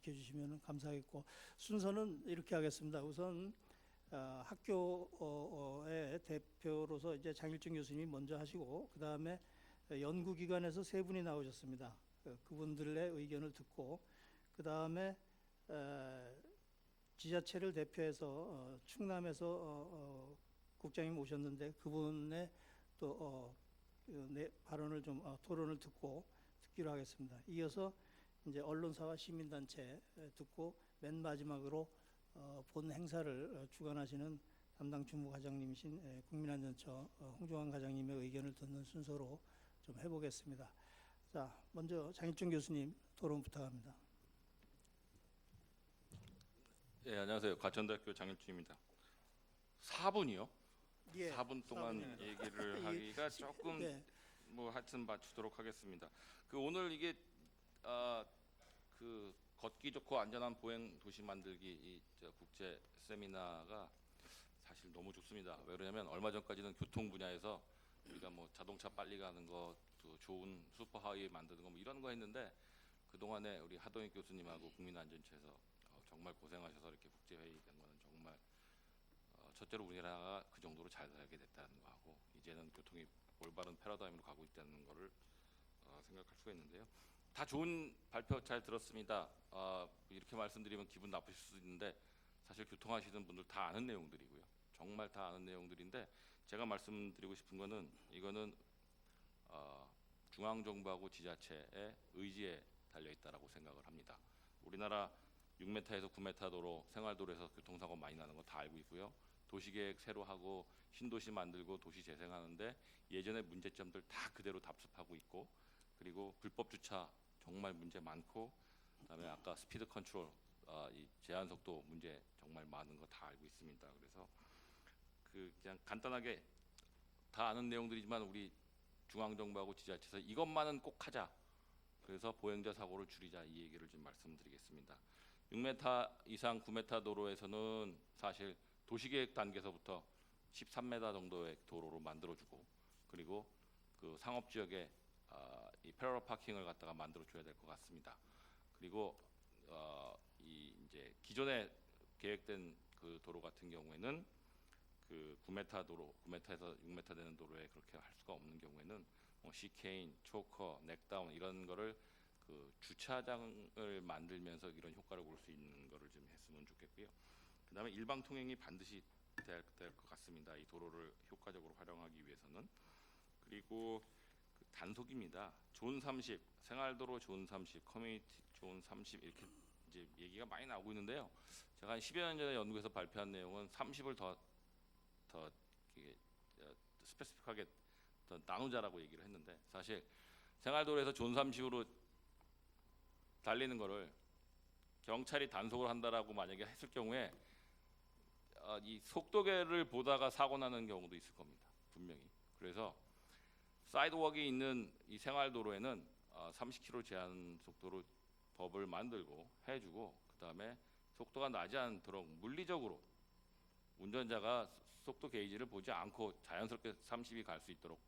지켜주시면 감사하겠고, 순서는 이렇게 하겠습니다. 우선 학교의 대표로서 이제 장일중 교수님이 먼저 하시고, 그 다음에 연구기관에서 세 분이 나오셨습니다. 그분들의 의견을 듣고, 그 다음에 지자체를 대표해서 충남에서 국장님 오셨는데 그분의 또 발언을 좀 토론을 듣기로 하겠습니다. 이어서 이제 언론사와 시민단체 듣고 맨 마지막으로 본 행사를 주관하시는 담당 주무과장님이신 국민안전처 홍종환 과장님의 의견을 듣는 순서로 좀 해보겠습니다. 자, 먼저 장일중 교수님 토론 부탁합니다. 네, 안녕하세요. 과천대학교 장일중입니다. 4분이요? 예, 4분 동안 4분입니다. 얘기를 하기가 조금 네. 뭐 하여튼 맞추도록 하겠습니다. 오늘 이게 그 걷기 좋고 안전한 보행 도시 만들기 국제 세미나가 사실 너무 좋습니다. 왜 그러냐면 얼마 전까지는 교통 분야에서 우리가 뭐 자동차 빨리 가는 거, 또 좋은 슈퍼하이웨이 만드는 거 뭐 이런 거 했는데, 그 동안에 우리 하동익 교수님하고 국민안전처에서 정말 고생하셔서 이렇게 국제회의 된 거는 정말 첫째로 우리나라가 그 정도로 잘 살게 됐다는 거하고, 이제는 교통이 올바른 패러다임으로 가고 있다는 거를 생각할 수가 있는데요. 다 좋은 발표 잘 들었습니다. 이렇게 말씀드리면 기분 나쁘실 수도 있는데, 사실 교통하시는 분들 다 아는 내용들이고요. 정말 다 아는 내용들인데, 제가 말씀드리고 싶은 거는 이거는 중앙정부하고 지자체의 의지에 달려있다라고 생각을 합니다. 우리나라 6m에서 9m 도로, 생활도로에서 교통사고 많이 나는 거 다 알고 있고요. 도시계획 새로 하고 신도시 만들고 도시 재생하는데 예전의 문제점들 다 그대로 답습하고 있고, 그리고 불법 주차 정말 문제 많고, 그다음에 아까 스피드 컨트롤, 이 제한 속도 문제 정말 많은 거 다 알고 있습니다. 그래서 그냥 간단하게 다 아는 내용들이지만 우리 중앙정부하고 지자체에서 이것만은 꼭 하자. 그래서 보행자 사고를 줄이자, 이 얘기를 좀 말씀드리겠습니다. 6m 이상 9m 도로에서는 사실 도시계획 단계에서부터 13m 정도의 도로로 만들어주고, 그리고 그 상업지역에 이 패러럴 파킹을 갖다가 만들어줘야 될 것 같습니다. 그리고 이 이제 기존에 계획된 그 도로 같은 경우에는 그 9m 도로, 9m에서 6m 되는 도로에 그렇게 할 수가 없는 경우에는 시케인, 초커, 넥다운 이런 거를 그 주차장을 만들면서 이런 효과를 볼 수 있는 거를 좀 했으면 좋겠고요. 그다음에 일방 통행이 반드시 될 것 같습니다. 이 도로를 효과적으로 활용하기 위해서는. 그리고 그 단속입니다. 존 30, 생활도로 존 30, 커뮤니티 존 30 이렇게 이제 얘기가 많이 나오고 있는데요. 제가 한 10여 년 전에 연구에서 발표한 내용은 30을 더 스페시픽하게 더 나누자라고 얘기를 했는데, 사실 생활도로에서 존 30으로 달리는 거를 경찰이 단속을 한다라고 만약에 했을 경우에 이 속도계를 보다가 사고 나는 경우도 있을 겁니다. 분명히. 그래서 사이드웍이 있는 이 생활도로에는 30km 제한 속도로 법을 만들고 해주고, 그 다음에 속도가 나지 않도록 물리적으로 운전자가 속도 게이지를 보지 않고 자연스럽게 30이 갈 수 있도록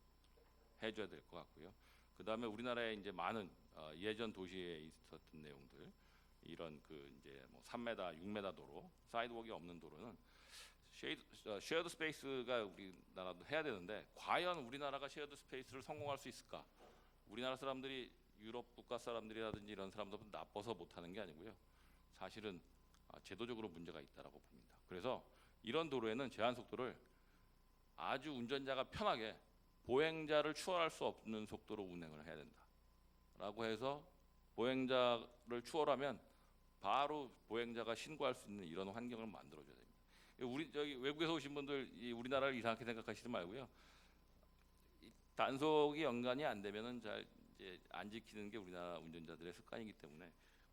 해줘야 될 것 같고요. 그 다음에 우리나라에 이제 많은 예전 도시에 있었던 내용들, 이런 그 이제 뭐 3m, 6m 도로, 사이드웍이 없는 도로는 쉐어드 스페이스가 우리나라도 해야 되는데, 과연 우리나라가 쉐어드 스페이스를 성공할 수 있을까? 우리나라 사람들이 유럽 국가 사람들이라든지 이런 사람들은 나빠서 못하는 게 아니고요. 사실은 제도적으로 문제가 있다라고 봅니다. 그래서 이런 도로에는 제한 속도를 아주 운전자가 편하게 보행자를 추월할 수 없는 속도로 운행을 해야 된다라고 해서, 보행자를 추월하면 바로 보행자가 신고할 수 있는 이런 환경을 만들어줘야 됩니다. 우리 저기 외국에서 오신 분들 우리나라를 이상하게 생각하시지 말고요. 단속이 연관이 안 되면은 잘 이제 안 지키는 게 우리나라 운전자들의 습관이기 때문에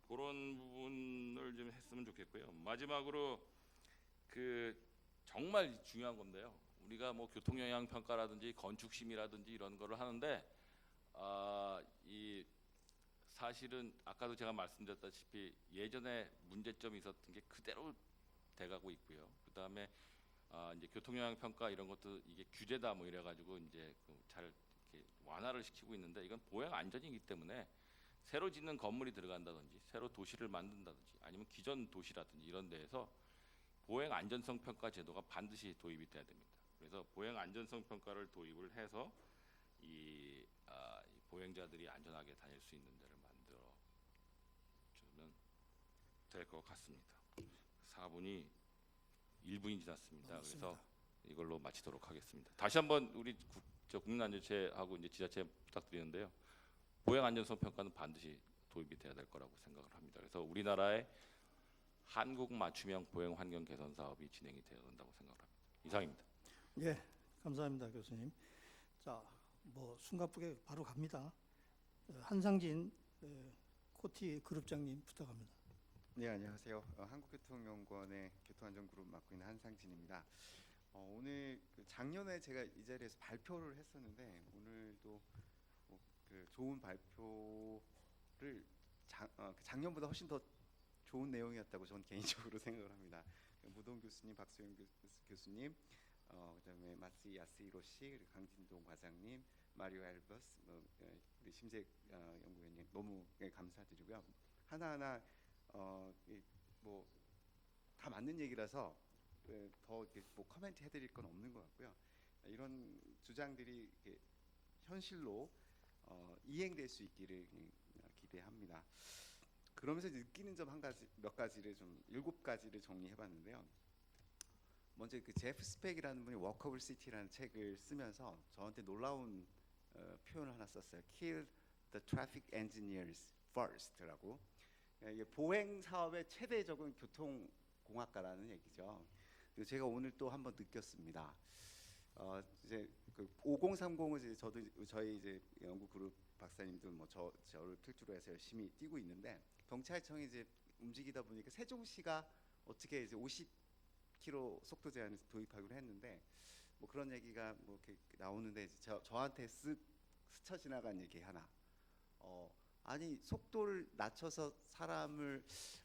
그런 부분을 좀 했으면 좋겠고요. 마지막으로 그 정말 중요한 건데요. 우리가 뭐 교통 영향 평가라든지 건축 심의라든지 이런 거를 하는데, 이 사실은 아까도 제가 말씀드렸다시피 예전에 문제점이 있었던 게 그대로 돼가고 있고요. 그 다음에 이제 교통 영향 평가 이런 것도 이게 규제다 뭐 이래가지고 이제 잘 이렇게 완화를 시키고 있는데, 이건 보행 안전이기 때문에 새로 짓는 건물이 들어간다든지 새로 도시를 만든다든지 아니면 기존 도시라든지 이런 데에서 보행 안전성 평가 제도가 반드시 도입이 돼야 됩니다. 그래서 보행 안전성 평가를 도입을 해서 이 보행자들이 안전하게 다닐 수 있는 데를 만들어 주면 될 것 같습니다. 4분이 1분이 지났습니다. 맞습니다. 그래서 이걸로 마치도록 하겠습니다. 다시 한번 우리 국민안전체하고 이제 지자체 부탁드리는데요. 보행 안전성 평가는 반드시 도입이 돼야 될 거라고 생각을 합니다. 그래서 우리나라의 한국 맞춤형 보행 환경 개선 사업이 진행이 되어야 된다고 생각을 합니다. 이상입니다. 예, 감사합니다, 교수님. 자, 뭐 숨가쁘게 바로 갑니다. 한상진 코티 그룹장님 부탁합니다. 네, 안녕하세요. 한국교통연구원의 교통안전그룹 맡고 있는 한상진입니다. 오늘 작년에 제가 이 자리에서 발표를 했었는데 오늘도 그 좋은 발표를 작년보다 훨씬 더 좋은 내용이었다고 저는 개인적으로 생각을 합니다. 무동 교수님, 박소영 교수님, 그다음에 마쓰이 야스히로 씨, 그리고 강진동 과장님, 마리오 알버스, 우리 심재 연구위원님 너무 감사드리고요. 하나하나 뭐 다 맞는 얘기라서 더 뭐 코멘트 해드릴 건 없는 것 같고요. 이런 주장들이 현실로 이행될 수 있기를 기대합니다. 그러면서 느끼는 점 몇 가지를 좀 7가지를 정리해봤는데요. 먼저 그 제프 스펙이라는 분이 워커블 시티라는 책을 쓰면서 저한테 놀라운 표현을 하나 썼어요. Kill the traffic engineers first라고. 이게 보행 사업의 최대적은 교통공학과라는 얘기죠. 그리고 제가 오늘 또 한번 느꼈습니다. 이제 그 5030을 이제 저희 이제 연구 그룹 박사님들 뭐 저를 필두로 해서 열심히 뛰고 있는데 경찰청이 이제 움직이다 보니까 세종시가 어떻게 이제 50km 속도 제한을 도입하기로 했는데 뭐 그런 얘기가 뭐 이렇게 나오는데 저한테 스쳐 지나간 얘기 하나. 아니 속도를 낮춰서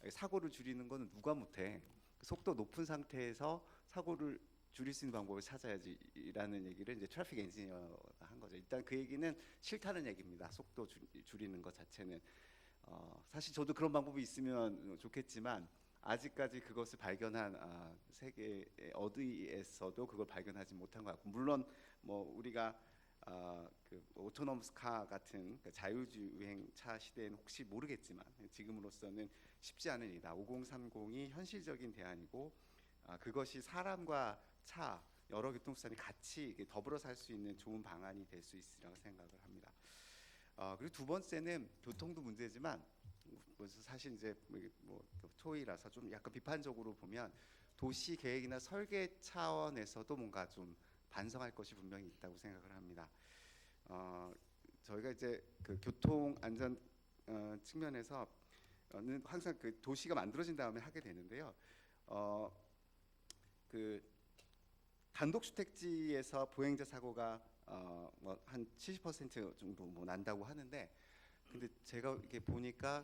사고를 줄이는 거는 누가 못해. 속도 높은 상태에서 사고를 줄일 수 있는 방법을 찾아야지라는 얘기를 이제 트래픽 엔지니어가 한 거죠. 일단 그 얘기는 싫다는 얘기입니다. 속도 줄이는 것 자체는 사실 저도 그런 방법이 있으면 좋겠지만 아직까지 그것을 발견한 세계 어디에서도 그걸 발견하지 못한 것 같고 물론 뭐 우리가 그 오토노머스 카 같은 그 자율주행 차 시대에는 혹시 모르겠지만 지금으로서는 쉽지 않은 일이다. 5030이 현실적인 대안이고 그것이 사람과 차 여러 교통수단이 같이 더불어 살 수 있는 좋은 방안이 될 수 있으리라고 생각을 합니다. 그리고 두 번째는 교통도 문제지만 사실 이제 뭐 토의라서 좀 약간 비판적으로 보면 도시 계획이나 설계 차원에서도 뭔가 좀 반성할 것이 분명히 있다고 생각을 합니다. 저희가 이제 그 교통 안전 측면에서는 항상 그 도시가 만들어진 다음에 하게 되는데요. 그 단독주택지에서 보행자 사고가 뭐 한 70% 정도 뭐 난다고 하는데, 근데 제가 이렇게 보니까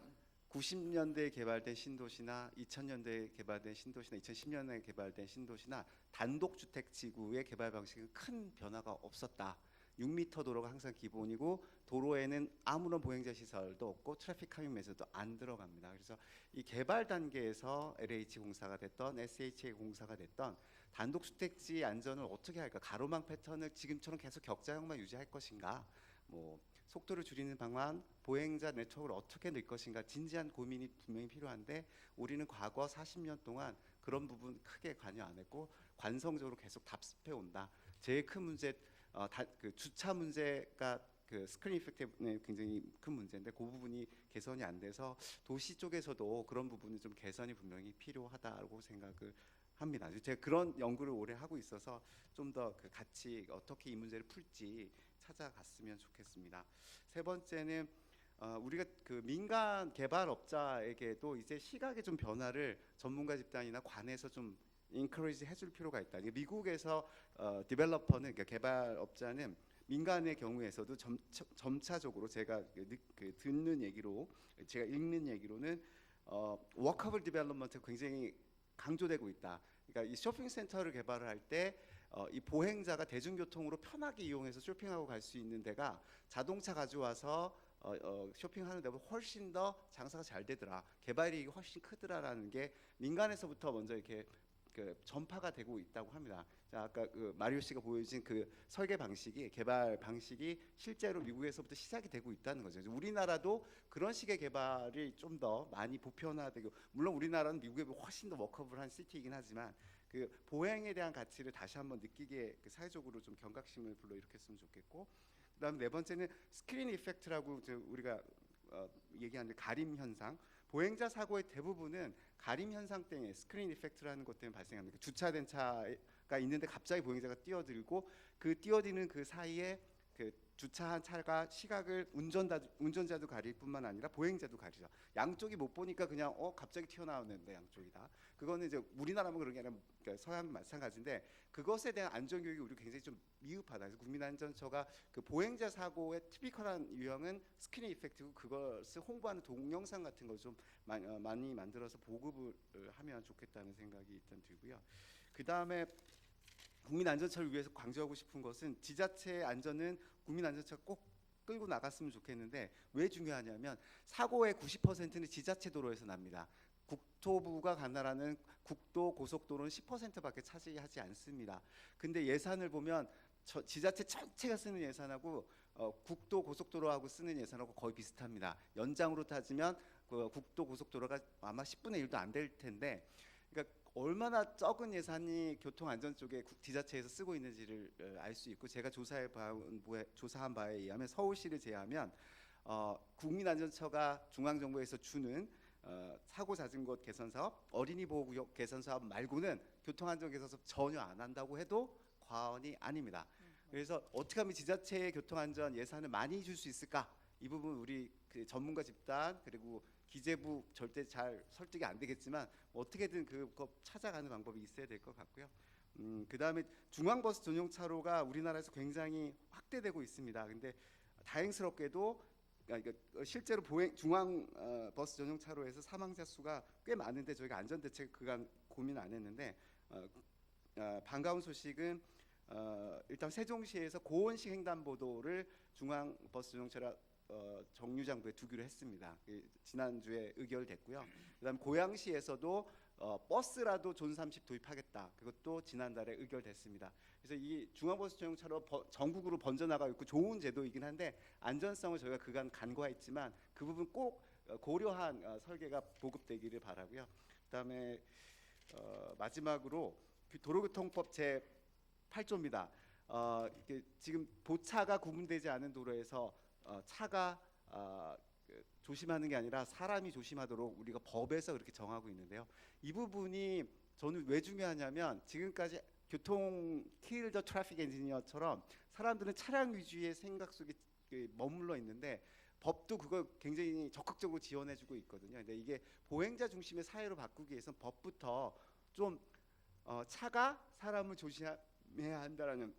90년대에 개발된 신도시나 2000년대에 개발된 신도시나 2010년에 개발된 신도시나 단독주택지구의 개발 방식은 큰 변화가 없었다. 6m 도로가 항상 기본이고 도로에는 아무런 보행자 시설도 없고 트래픽 카밍 매저도 안 들어갑니다. 그래서 이 개발 단계에서 LH 공사가 됐던 SHA 공사가 됐던 단독주택지 안전을 어떻게 할까? 가로막 패턴을 지금처럼 계속 격자형만 유지할 것인가? 뭐 속도를 줄이는 방안, 보행자 네트워크를 어떻게 낼 것인가 진지한 고민이 분명히 필요한데 우리는 과거 40년 동안 그런 부분 크게 관여 안 했고 관성적으로 계속 답습해 온다. 제일 큰 문제 그 주차 문제가 그 스크린 이펙트 때문에 굉장히 큰 문제인데 그 부분이 개선이 안 돼서 도시 쪽에서도 그런 부분이 좀 개선이 분명히 필요하다고 생각을 합니다. 제가 그런 연구를 오래 하고 있어서 좀 더 그 같이 어떻게 이 문제를 풀지 찾아갔으면 좋겠습니다. 세 번째는 우리가 그 민간 개발업자에게도 이제 시각의 좀 변화를 전문가 집단이나 관에서 좀 인커리지 해줄 필요가 있다. 미국에서 디벨로퍼는 그러니까 개발업자는 민간의 경우에서도 점차적으로 제가 듣는 얘기로 제가 읽는 얘기로는 워커블 디벨롭먼트가 굉장히 강조되고 있다. 그러니까 이 쇼핑센터를 개발을 할 때 이 보행자가 대중교통으로 편하게 이용해서 쇼핑하고 갈 수 있는 데가 자동차 가져와서 쇼핑하는 데보다 훨씬 더 장사가 잘 되더라. 개발이익이 훨씬 크더라라는 게 민간에서부터 먼저 이렇게 그 전파가 되고 있다고 합니다. 자, 아까 그 마리오 씨가 보여주신 그 설계 방식이 개발 방식이 실제로 미국에서부터 시작이 되고 있다는 거죠. 우리나라도 그런 식의 개발이 좀 더 많이 보편화되고, 물론 우리나라는 미국에 비해 훨씬 더 워커블한 시티이긴 하지만 그 보행에 대한 가치를 다시 한번 느끼게 그 사회적으로 좀 경각심을 불러일으켰으면 좋겠고, 그다음 네 번째는 스크린 이펙트라고 우리가 얘기하는 가림 현상. 보행자 사고의 대부분은 가림 현상 때문에 스크린 이펙트라는 것 때문에 발생합니다. 주차된 차가 있는데 갑자기 보행자가 뛰어들고 그 뛰어드는 그 사이에 그 주차한 차가 시각을 운전자도 가릴 뿐만 아니라 보행자도 가리죠. 양쪽이 못 보니까 그냥 갑자기 튀어나오는데 양쪽이 다. 그거는 이제 우리나라만 그런 게 아니라 그러니까 서양 마찬가지인데, 그것에 대한 안전 교육이 우리 굉장히 좀 미흡하다. 그래서 국민안전처가 그 보행자 사고의 티피컬한 유형은 스크린 이펙트고, 그것을 홍보하는 동영상 같은 걸 좀 많이 만들어서 보급을 하면 좋겠다는 생각이 일단 들고요. 그 다음에 국민안전처를 위해서 강조하고 싶은 것은 지자체의 안전은 국민안전처가 꼭 끌고 나갔으면 좋겠는데, 왜 중요하냐면 사고의 90%는 지자체 도로에서 납니다. 국토부가 관할하는 국도, 고속도로는 10%밖에 차지하지 않습니다. 근데 예산을 보면 지자체 전체가 쓰는 예산하고 국도, 고속도로하고 쓰는 예산하고 거의 비슷합니다. 연장으로 따지면 그 국도, 고속도로가 아마 10분의 1도 안 될 텐데, 그러니까 얼마나 적은 예산이 교통안전 쪽에 지자체에서 쓰고 있는지를 알 수 있고, 제가 조사한 바에 의하면 서울시를 제외하면 국민안전처가 중앙정부에서 주는 사고 잦은 곳 개선 사업, 어린이 보호구역 개선 사업 말고는 교통안전 개선 사업 전혀 안 한다고 해도 과언이 아닙니다. 그래서 어떻게 하면 지자체의 교통안전 예산을 많이 줄 수 있을까? 이 부분 우리 그 전문가 집단 그리고 기재부 절대 잘 설득이 안 되겠지만 어떻게든 그거 찾아가는 방법이 있어야 될 것 같고요. 그다음에 중앙버스 전용차로가 우리나라에서 굉장히 확대되고 있습니다. 근데 다행스럽게도 실제로 중앙 버스 전용차로에서 사망자 수가 꽤 많은데 저희가 안전대책 그간 고민 안 했는데, 반가운 소식은 일단 세종시에서 고온식 횡단보도를 중앙 버스 전용차로 정류장부에 두기로 했습니다. 지난주에 의결됐고요. 그다음 고양시에서도 버스라도 존 30 도입하겠다. 그것도 지난달에 의결됐습니다. 그래서 이 중앙버스 전용차로 전국으로 번져나가고 있고 좋은 제도이긴 한데, 안전성을 저희가 그간 간과했지만 그 부분 꼭 고려한 설계가 보급되기를 바라고요. 그다음에 마지막으로 도로교통법 제 8조입니다. 지금 보차가 구분되지 않은 도로에서 차가 조심하는 게 아니라 사람이 조심하도록 우리가 법에서 그렇게 정하고 있는데요. 이 부분이 저는 왜 중요하냐면, 지금까지 교통 킬 더 트래픽 엔지니어처럼 사람들은 차량 위주의 생각 속에 머물러 있는데, 법도 그걸 굉장히 적극적으로 지원해주고 있거든요. 근데 이게 보행자 중심의 사회로 바꾸기 위해서는 법부터 좀 차가 사람을 조심해야 한다라는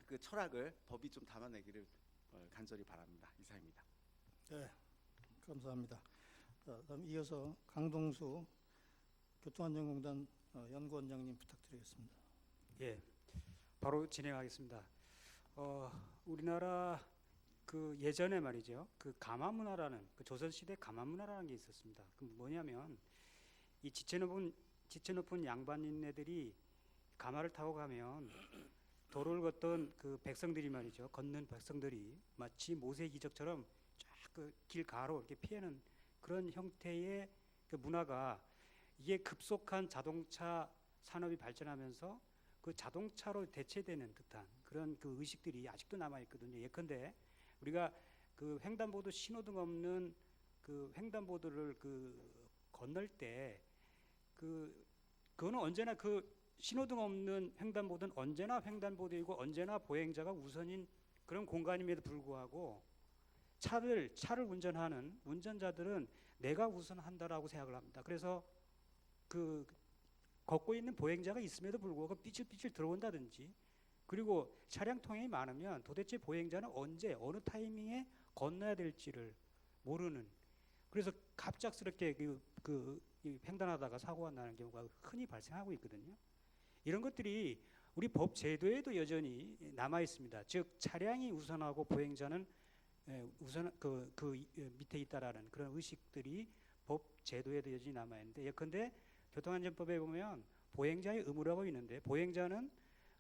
그 철학을 법이 좀 담아내기를 간절히 바랍니다. 이상입니다. 네, 감사합니다. 다음 이어서 강동수 교통안전공단 연구원장님 부탁드리겠습니다. 예, 바로 진행하겠습니다. 우리나라 그 예전에 말이죠, 그 가마 문화라는, 그 조선 시대 가마 문화라는 게 있었습니다. 그 뭐냐면 이 지체 높은 양반인네들이 가마를 타고 가면 도로를 걷던 그 백성들이 말이죠, 걷는 백성들이 마치 모세 기적처럼 쫙 그 길 가로 이렇게 피하는 그런 형태의 그 문화가, 이게 급속한 자동차 산업이 발전하면서 그 자동차로 대체되는 듯한 그런 그 의식들이 아직도 남아 있거든요. 예컨대 우리가 그 횡단보도 신호등 없는 그 횡단보도를 그 건널 때 그거는 언제나 그 신호등 없는 횡단보도는 언제나 횡단보도이고 언제나 보행자가 우선인 그런 공간임에도 불구하고 차를 운전하는 운전자들은 내가 우선한다라고 생각을 합니다. 그래서 그 걷고 있는 보행자가 있음에도 불구하고 삐질삐질 들어온다든지, 그리고 차량 통행이 많으면 도대체 보행자는 언제 어느 타이밍에 건너야 될지를 모르는, 그래서 갑작스럽게 횡단하다가 사고가 나는 경우가 흔히 발생하고 있거든요. 이런 것들이 우리 법 제도에도 여전히 남아 있습니다. 즉 차량이 우선하고 보행자는 우선 밑에 있다라는 그런 의식들이 법 제도에도 여전히 남아 있는데, 예컨대 교통안전법에 보면 보행자의 의무라고 있는데, 보행자는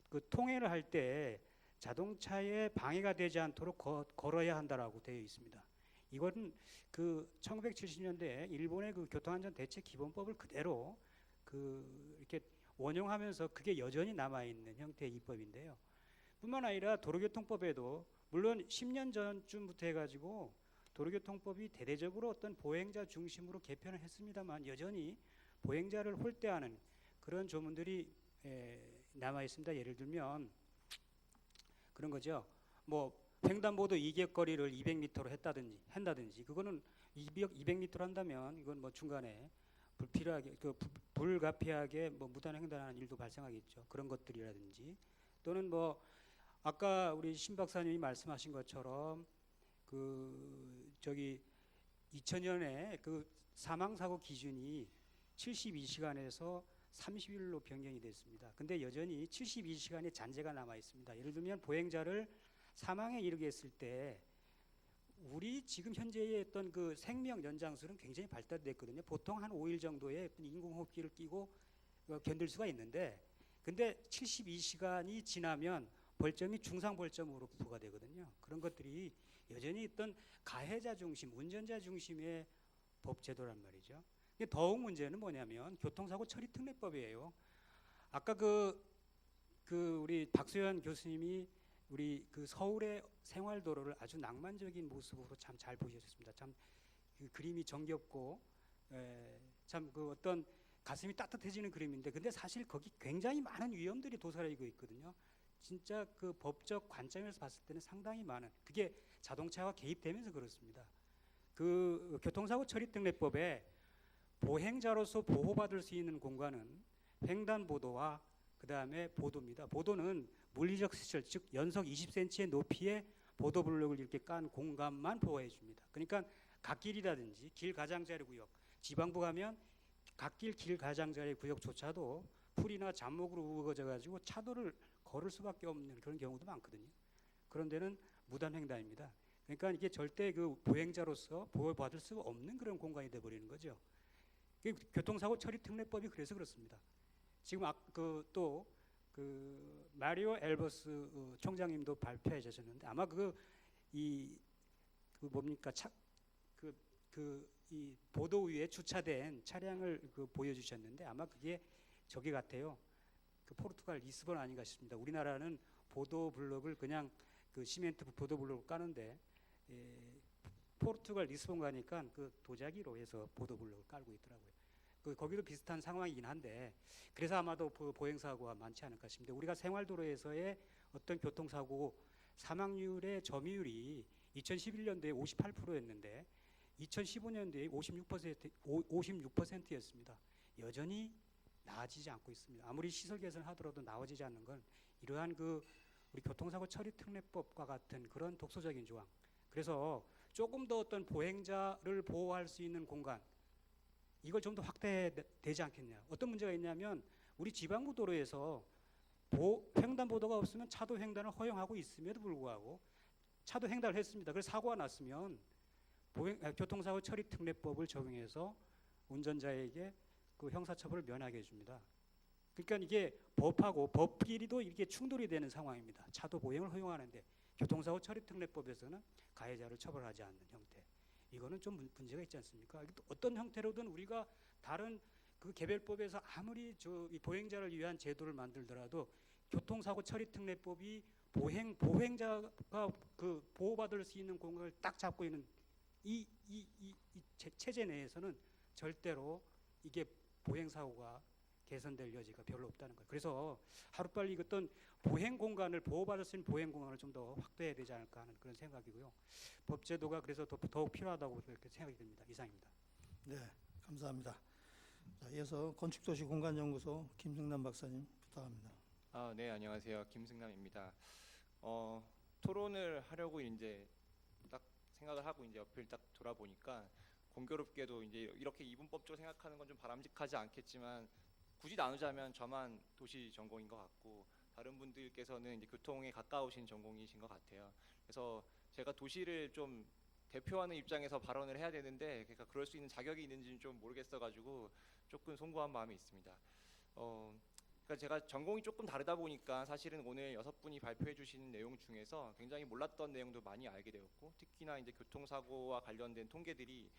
그 통행을 할 때 자동차에 방해가 되지 않도록 걸어야 한다라고 되어 있습니다. 이거는 그 1970년대 일본의 그 교통안전 대책 기본법을 그대로 이렇게 원용하면서 그게 여전히 남아 있는 형태의 입법인데요. 뿐만 아니라 도로교통법에도 물론 10년 전쯤부터 해가지고 도로교통법이 대대적으로 어떤 보행자 중심으로 개편을 했습니다만, 여전히 보행자를 홀대하는 그런 조문들이 남아 있습니다. 예를 들면 그런 거죠. 뭐 횡단보도 이격거리를 200m로 한다든지, 그거는 200m로 한다면 이건 뭐 중간에 불필요하게 불가피하게 뭐 무단횡단하는 일도 발생하겠죠. 그런 것들이라든지, 또는 뭐 아까 우리 신 박사님이 말씀하신 것처럼 2000년에 그 사망 사고 기준이 72시간에서 30일로 변경이 됐습니다. 근데 여전히 72시간의 잔재가 남아 있습니다. 예를 들면 보행자를 사망에 이르게 했을 때 우리 지금 현재의 어떤 그 생명 연장술은 굉장히 발달됐거든요. 보통 한 5일 정도의 어떤 인공호흡기를 끼고 견딜 수가 있는데, 근데 72시간이 지나면 벌점이 중상벌점으로 부과되거든요. 그런 것들이 여전히 있던 가해자 중심, 운전자 중심의 법 제도란 말이죠. 더욱 문제는 뭐냐면 교통사고 처리 특례법이에요. 아까 우리 박수현 교수님이 우리 그 서울의 생활도로를 아주 낭만적인 모습으로 참 잘 보여줬습니다. 참 그 그림이 정겹고 참 그 어떤 가슴이 따뜻해지는 그림인데, 근데 사실 거기 굉장히 많은 위험들이 도사리고 있거든요. 진짜 그 법적 관점에서 봤을 때는 상당히 많은, 그게 자동차와 개입되면서 그렇습니다. 그 교통사고 처리 특례법에 보행자로서 보호받을 수 있는 공간은 횡단보도와 그 다음에 보도입니다. 보도는 물리적 시설, 즉 연속 20cm의 높이의 보도 블록을 이렇게 깐 공간만 보호해 줍니다. 그러니까 갓길이라든지 길 가장자리 구역, 지방부 가면 갓길 길 가장자리 구역조차도 풀이나 잡목으로 우거져 가지고 차도를 걸을 수밖에 없는 그런 경우도 많거든요. 그런 데는 무단횡단입니다. 그러니까 이게 절대 그 보행자로서 보호받을 수가 없는 그런 공간이 돼 버리는 거죠. 교통사고 처리 특례법이 그래서 그렇습니다. 지금 마리오 엘버스 총장님도 발표해 주셨는데, 아마 이 보도 위에 주차된 차량을 보여주셨는데, 아마 그게 저기 같아요. 그 포르투갈 리스본 아닌가 싶습니다. 우리나라는 보도 블록을 그냥 그 시멘트 보도 블록을 까는데, 포르투갈 리스본 가니까 그 도자기로 해서 보도 블록을 깔고 있더라고요. 거기도 비슷한 상황이긴 한데, 그래서 아마도 보행사고가 많지 않을까 싶은데, 우리가 생활도로에서의 어떤 교통사고 사망률의 점유율이 2011년도에 58%였는데 2015년도에 56%였습니다. 여전히 나아지지 않고 있습니다. 아무리 시설 개선하더라도 나아지지 않는 건 이러한 우리 교통사고 처리 특례법과 같은 그런 독소적인 조항. 그래서 조금 더 어떤 보행자를 보호할 수 있는 공간, 이걸 좀 더 확대되지 않겠냐. 어떤 문제가 있냐면 우리 지방부 도로에서 횡단보도가 없으면 차도 횡단을 허용하고 있음에도 불구하고 차도 횡단을 했습니다. 그래서 사고가 났으면 교통사고 처리 특례법을 적용해서 운전자에게 그 형사처벌을 면하게 해줍니다. 그러니까 이게 법하고 법끼리도 이렇게 충돌이 되는 상황입니다. 차도 보행을 허용하는데 교통사고 처리 특례법에서는 가해자를 처벌하지 않는 형태. 이거는 좀 문제가 있지 않습니까? 어떤 형태로든 우리가 다른 그 개별법에서 아무리 이 보행자를 위한 제도를 만들더라도 교통사고 처리 특례법이 보행자가 그 보호받을 수 있는 공간을 딱 잡고 있는 이 체제 내에서는 절대로 이게 보행사고가 개선될 여지가 별로 없다는 거예요. 그래서 하루빨리 어떤 보행 공간을 보호받을 수 있는 보행 공간을 좀 더 확대해야 되지 않을까 하는 그런 생각이고요. 법 제도가 그래서 더욱 필요하다고 그렇게 생각이 듭니다. 이상입니다. 네, 감사합니다. 자, 이어서 건축도시공간연구소 김승남 박사님 부탁합니다. 네, 안녕하세요. 김승남입니다. 토론을 하려고 이제 딱 생각을 하고 이제 옆을 딱 돌아보니까 공교롭게도 이제 이렇게 이분법적으로 생각하는 건 좀 바람직하지 않겠지만 굳이 나누자면 저만 도시 전공인 것 같고 다른 분들께서는 이제 교통에 가까우신 전공이신 것 같아요. 그래서 제가 도시를 좀 대표하는 입장에서 발언을 해야 되는데 그러니까 그럴 수 있는 자격이 있는지는 좀 모르겠어가지고 조금 송구한 마음이 있습니다. 그러니까 제가 전공이 조금 다르다 보니까 사실은 오늘 6분이 발표해 주시는 내용 중에서 굉장히 몰랐던 내용도 많이 알게 되었고 특히나 이제 교통사고와 관련된 통계들이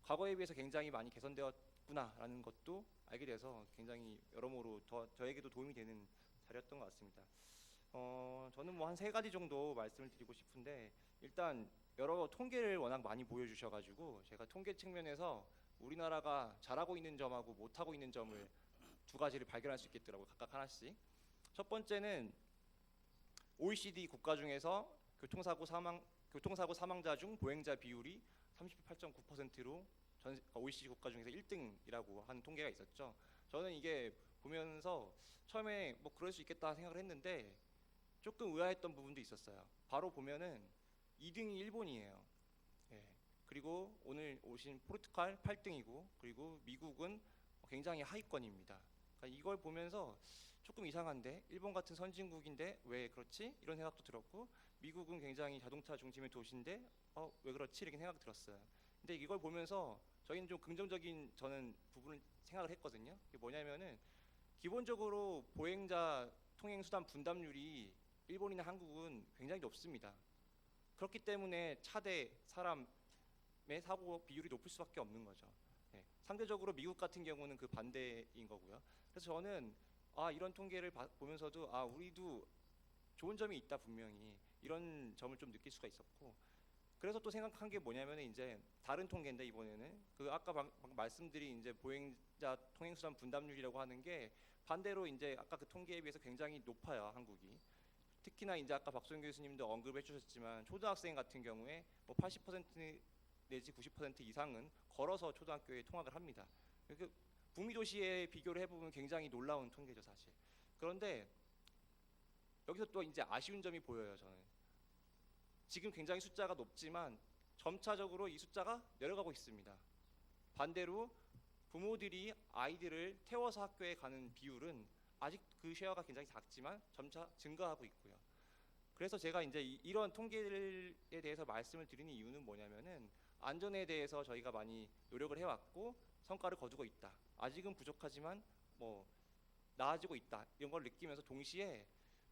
과거에 비해서 굉장히 많이 개선되었구나라는 것도 알게 돼서 굉장히 여러모로 저에게도 도움이 되는 자리였던 것 같습니다. 저는 뭐 한 3가지 정도 말씀을 드리고 싶은데 일단 여러 통계를 워낙 많이 보여주셔가지고 제가 통계 측면에서 우리나라가 잘하고 있는 점하고 못하고 있는 점을 2가지를 발견할 수 있겠더라고요. 각각 하나씩. 첫 번째는 OECD 국가 중에서 교통사고 사망자 중 보행자 비율이 38.9%로 OECD 국가 중에서 1등이라고 하는 통계가 있었죠. 저는 이게 보면서 처음에 뭐 그럴 수 있겠다 생각을 했는데 조금 의아했던 부분도 있었어요. 바로 보면은 2등이 일본이에요. 예. 그리고 오늘 오신 포르투갈 8등이고 그리고 미국은 굉장히 하위권입니다. 그러니까 이걸 보면서 조금 이상한데 일본 같은 선진국인데 왜 그렇지? 이런 생각도 들었고 미국은 굉장히 자동차 중심의 도시인데 왜 그렇지? 이렇게 생각이 들었어요. 근데 이걸 보면서 저희는 좀 긍정적인 저는 부분을 생각을 했거든요. 그게 뭐냐면은 기본적으로 보행자 통행수단 분담률이 일본이나 한국은 굉장히 높습니다. 그렇기 때문에 차대 사람의 사고 비율이 높을 수밖에 없는 거죠. 네. 상대적으로 미국 같은 경우는 그 반대인 거고요. 그래서 저는 이런 통계를 보면서도 우리도 좋은 점이 있다 분명히 이런 점을 좀 느낄 수가 있었고 그래서 또 생각한 게 뭐냐면 이제 다른 통계인데 이번에는 그 아까 방금 말씀드린 이제 보행자 통행수단 분담률이라고 하는 게 반대로 이제 아까 그 통계에 비해서 굉장히 높아요 한국이. 특히나 이제 아까 박소영 교수님도 언급해 주셨지만 초등학생 같은 경우에 뭐 80% 내지 90% 이상은 걸어서 초등학교에 통학을 합니다. 그 북미 도시에 비교를 해보면 굉장히 놀라운 통계죠 사실. 그런데 여기서 또 이제 아쉬운 점이 보여요 저는. 지금 굉장히 숫자가 높지만 점차적으로 이 숫자가 내려가고 있습니다. 반대로 부모들이 아이들을 태워서 학교에 가는 비율은 아직 그 쉐어가 굉장히 작지만 점차 증가하고 있고요. 그래서 제가 이제 이런 통계에 대해서 말씀을 드리는 이유는 뭐냐면은 안전에 대해서 저희가 많이 노력을 해왔고 성과를 거두고 있다. 아직은 부족하지만 뭐 나아지고 있다. 이런 걸 느끼면서 동시에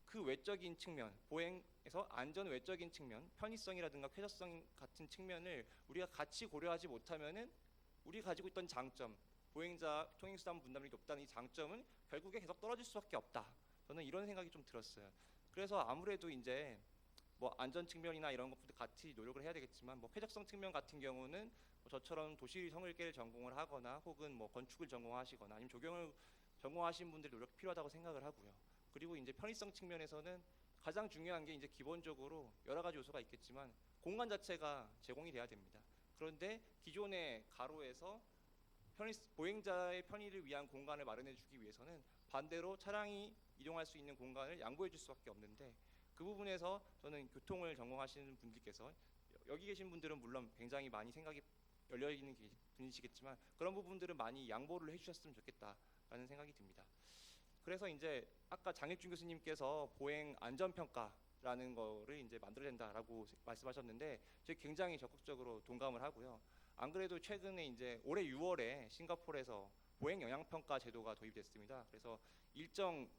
그 외적인 측면, 보행에서 안전 외적인 측면, 편의성이라든가 쾌적성 같은 측면을 우리가 같이 고려하지 못하면은 우리가 가지고 있던 장점, 보행자 통행수단 분담률이 높다는 이 장점은 결국에 계속 떨어질 수밖에 없다. 저는 이런 생각이 좀 들었어요. 그래서 아무래도 이제 뭐 안전 측면이나 이런 것부터 같이 노력을 해야 되겠지만 뭐 쾌적성 측면 같은 경우는 뭐 저처럼 도시성을계를 전공을 하거나 혹은 뭐 건축을 전공하시거나 아니면 조경을 전공하신 분들의 노력이 필요하다고 생각을 하고요. 그리고 이제 편의성 측면에서는 가장 중요한 게 이제 기본적으로 여러 가지 요소가 있겠지만 공간 자체가 제공이 돼야 됩니다. 그런데 기존의 가로에서 보행자의 편의를 위한 공간을 마련해 주기 위해서는 반대로 차량이 이동할 수 있는 공간을 양보해 줄 수밖에 없는데 그 부분에서 저는 교통을 전공하시는 분들께서 여기 계신 분들은 물론 굉장히 많이 생각이 열려 있는 분이시겠지만 그런 부분들은 많이 양보를 해주셨으면 좋겠다라는 생각이 듭니다. 그래서 이제 아까 장일준 교수님께서 보행 안전평가라는 거를 이제 만들어야 된다라고 말씀하셨는데 제가 굉장히 적극적으로 동감을 하고요. 안 그래도 최근에 이제 올해 6월에 싱가포르에서 보행 영향평가 제도가 도입됐습니다. 그래서 일정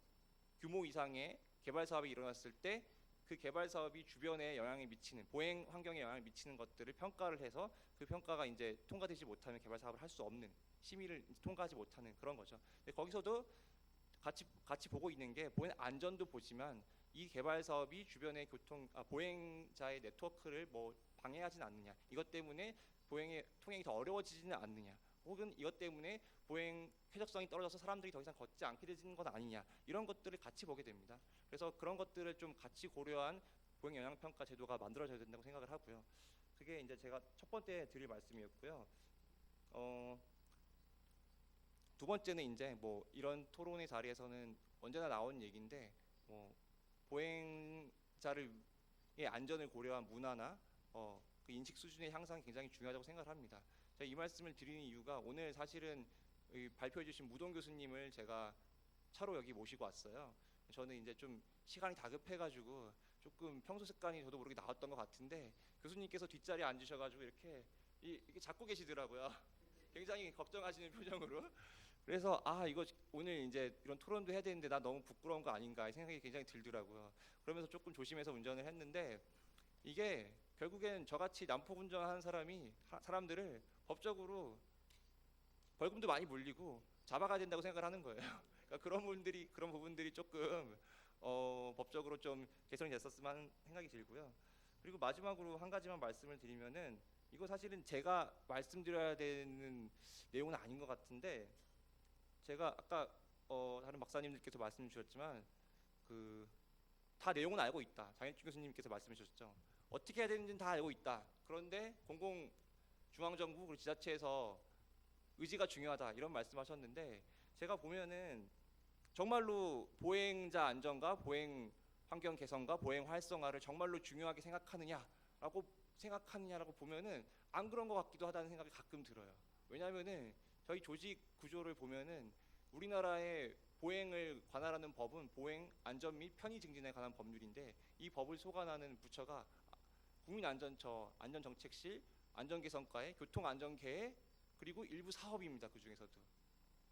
규모 이상의 개발 사업이 일어났을 때 그 개발 사업이 주변에 영향을 미치는 보행 환경에 영향을 미치는 것들을 평가를 해서 그 평가가 이제 통과되지 못하면 개발 사업을 할 수 없는 심의를 통과하지 못하는 그런 거죠. 근데 거기서도 같이 보고 있는 게 보행 안전도 보지만 이 개발 사업이 주변의 보행자의 네트워크를 뭐 방해하진 않느냐, 이것 때문에 통행이 더 어려워지지는 않느냐, 혹은 이것 때문에 보행 쾌적성이 떨어져서 사람들이 더 이상 걷지 않게 되는 건 아니냐, 이런 것들을 같이 보게 됩니다. 그래서 그런 것들을 좀 같이 고려한 보행 영향 평가 제도가 만들어져야 된다고 생각을 하고요. 그게 이제 제가 첫 번째 드릴 말씀이었고요. 두 번째는 이제 뭐 이런 토론의 자리에서는 언제나 나온 얘기인데 보행자의 안전을 고려한 문화나 그 인식 수준의 향상이 굉장히 중요하다고 생각을 합니다. 제가 이 말씀을 드리는 이유가 오늘 사실은 발표해 주신 무동 교수님을 제가 차로 여기 모시고 왔어요. 저는 이제 좀 시간이 다급해가지고 조금 평소 습관이 저도 모르게 나왔던 것 같은데 교수님께서 뒷자리에 앉으셔가지고 이렇게 이렇게 잡고 계시더라고요. 굉장히 걱정하시는 표정으로. 그래서 아 이거 오늘 이제 이런 토론도 해야 되는데 나 너무 부끄러운 거 아닌가 이 생각이 굉장히 들더라고요. 그러면서 조금 조심해서 운전을 했는데 이게 결국엔 저같이 난폭 운전하는 사람들을 법적으로 벌금도 많이 물리고 잡아가야 된다고 생각을 하는 거예요. 그러니까 그런 부분들이 조금 법적으로 좀 개선이 됐었으면 하는 생각이 들고요. 그리고 마지막으로 한 가지만 말씀을 드리면은 이거 사실은 제가 말씀드려야 되는 내용은 아닌 것 같은데 제가 아까 다른 박사님들께서 말씀 주셨지만 그 다 내용은 알고 있다. 장일준 교수님께서 말씀해 주셨죠. 어떻게 해야 되는지는 다 알고 있다. 그런데 중앙정부 그리고 지자체에서 의지가 중요하다 이런 말씀하셨는데 제가 보면은 정말로 보행자 안전과 보행 환경 개선과 보행 활성화를 정말로 중요하게 생각하느냐라고 보면은 안 그런 것 같기도 하다는 생각이 가끔 들어요. 왜냐하면은 저희 조직 구조를 보면은 우리나라의 보행을 관할하는 법은 보행 안전 및 편의 증진에 관한 법률인데 이 법을 소관하는 부처가 국민안전처, 안전정책실, 안전개선과에, 교통안전계획 그리고 일부 사업입니다. 그 중에서도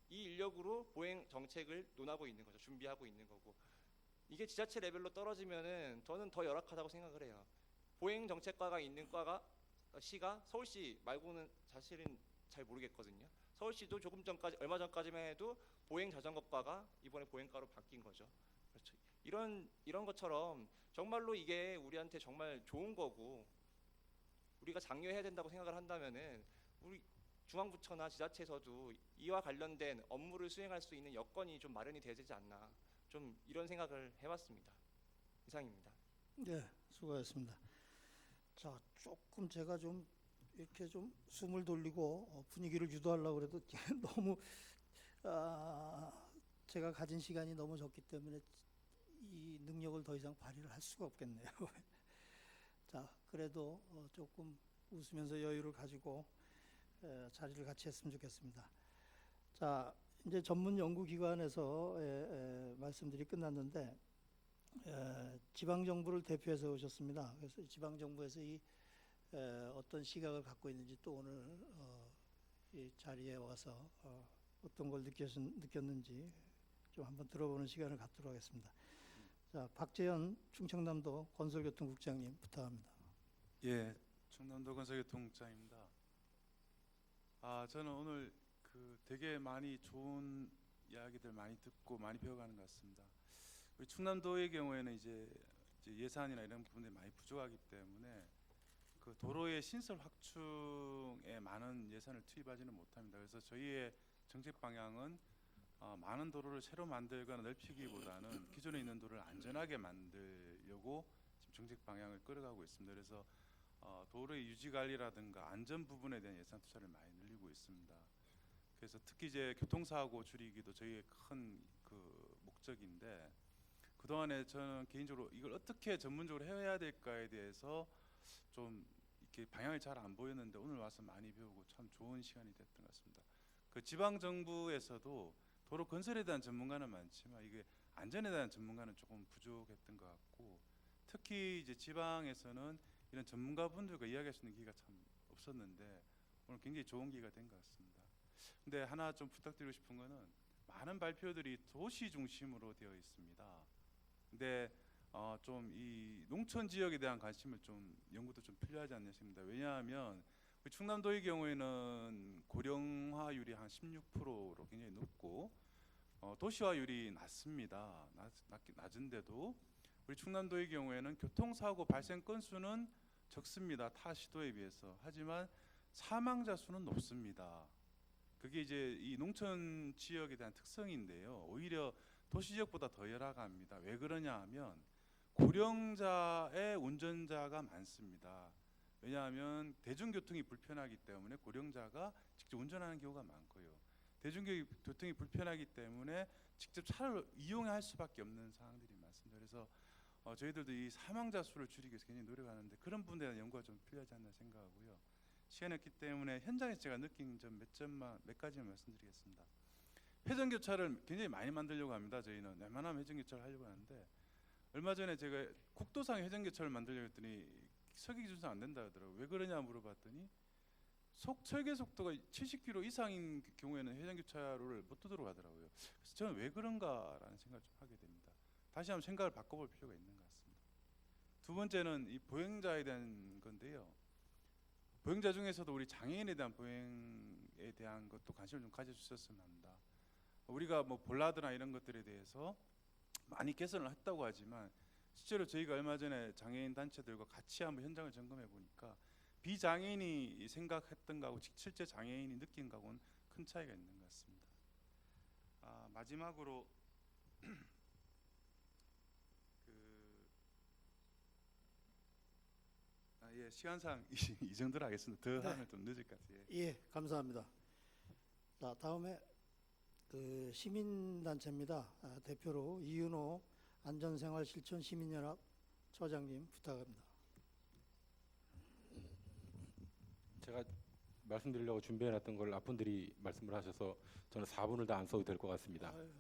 이 인력으로 보행 정책을 논하고 있는 거죠. 준비하고 있는 거고 이게 지자체 레벨로 떨어지면은 저는 더 열악하다고 생각을 해요. 보행 정책과가 있는 시가 서울시 말고는 사실은 잘 모르겠거든요. 서울시도 얼마 전까지만 해도 보행 자전거과가 이번에 보행과로 바뀐 거죠. 그렇죠. 이런 것처럼 정말로 이게 우리한테 정말 좋은 거고 우리가 장려해야 된다고 생각을 한다면은 우리 중앙부처나 지자체에서도 이와 관련된 업무를 수행할 수 있는 여건이 좀 마련이 돼야 되지 않나 좀 이런 생각을 해봤습니다. 이상입니다. 네, 수고하셨습니다. 자, 조금 제가 좀 이렇게 좀 숨을 돌리고 분위기를 유도하려고 해도 너무 제가 가진 시간이 너무 적기 때문에 이 능력을 더 이상 발휘를 할 수가 없겠네요. 자, 그래도 조금 웃으면서 여유를 가지고 자리를 같이 했으면 좋겠습니다. 자, 이제 전문 연구기관에서 말씀들이 끝났는데 지방 정부를 대표해서 오셨습니다. 그래서 지방 정부에서 어떤 시각을 갖고 있는지 또 오늘 이 자리에 와서 어떤 걸 느꼈는지 좀 한번 들어보는 시간을 갖도록 하겠습니다. 자, 박재현 충청남도 건설교통국장님 부탁합니다. 예, 충남도 건설교통국장입니다. 저는 오늘 되게 많이 좋은 이야기들 많이 듣고 많이 배워가는 것 같습니다. 우리 충남도의 경우에는 이제 예산이나 이런 부분들이 많이 부족하기 때문에 그 도로의 신설 확충에 많은 예산을 투입하지는 못합니다. 그래서 저희의 정책 방향은 많은 도로를 새로 만들거나 넓히기보다는 기존에 있는 도로를 안전하게 만들려고 지금 정책 방향을 끌어가고 있습니다. 그래서 도로의 유지 관리라든가 안전 부분에 대한 예산 투자를 많이 늘리고 있습니다. 그래서 특히 이제 교통사고 줄이기도 저희의 큰 목적인데 그동안에 저는 개인적으로 이걸 어떻게 전문적으로 해야 될까에 대해서 좀 이렇게 방향이 잘 안 보였는데 오늘 와서 많이 배우고 참 좋은 시간이 됐던 것 같습니다. 그 지방 정부에서도 도로 건설에 대한 전문가는 많지만 이게 안전에 대한 전문가는 조금 부족했던 것 같고 특히 이제 지방에서는 이런 전문가분들과 이야기할 수 있는 기회가 참 없었는데 오늘 굉장히 좋은 기회가 된 것 같습니다. 근데 하나 좀 부탁드리고 싶은 거는 많은 발표들이 도시 중심으로 되어 있습니다. 근데 좀 이 농촌 지역에 대한 관심을 좀 연구도 좀 필요하지 않나 싶습니다. 왜냐하면 우리 충남도의 경우에는 고령화율이 한 16%로 굉장히 높고 도시화율이 낮습니다. 낮은데도 우리 충남도의 경우에는 교통사고 발생 건수는 적습니다. 타 시도에 비해서. 하지만 사망자 수는 높습니다. 그게 이제 이 농촌 지역에 대한 특성인데요. 오히려 도시 지역보다 더 열악합니다. 왜 그러냐 하면 고령자의 운전자가 많습니다. 왜냐하면 대중교통이 불편하기 때문에 고령자가 직접 운전하는 경우가 많고요. 대중교통이 불편하기 때문에 직접 차를 이용할 수밖에 없는 상황들이 많습니다. 그래서 저희들도 이 사망자 수를 줄이기 위해서 굉장히 노력하는데 그런 부분에 대한 연구가 좀 필요하지 않나 생각하고요. 시간이 없기 때문에 현장에서 제가 느낀 점 몇 가지만 말씀드리겠습니다. 회전교차를 굉장히 많이 만들려고 합니다. 저희는 웬만하면 회전교차를 하려고 하는데 얼마 전에 제가 국도상 회전교차를 만들려고 했더니 설계 기준상 안 된다 하더라고요. 왜 그러냐 물어봤더니 설계 속도가 70km 이상인 경우에는 회전교차로를 못 들어가더라고요. 그래서 저는 왜 그런가라는 생각을 좀 하게 됩니다. 다시 한번 생각을 바꿔볼 필요가 있는 것 같습니다. 두 번째는 이 보행자에 대한 건데요. 보행자 중에서도 우리 장애인에 대한 보행에 대한 것도 관심을 좀 가져주셨으면 합니다. 우리가 뭐 볼라드나 이런 것들에 대해서 많이 개선을 했다고 하지만 실제로 저희가 얼마 전에 장애인 단체들과 같이 한번 현장을 점검해 보니까 비장애인이 생각했던 거하고 실제 장애인이 느낀 거하고는 큰 차이가 있는 것 같습니다. 마지막으로 예, 시간상 이 정도로 하겠습니다. 더 네. 하면 좀 늦을 것 같아요. 예, 감사합니다. 자, 다음에 그 시민단체입니다. 대표로 이윤호 안전생활실천 시민연합 처장님 부탁합니다. 제가 말씀드리려고 준비해놨던 걸 앞분들이 말씀을 하셔서 저는 4분을 다 안 써도 될 것 같습니다. 아유,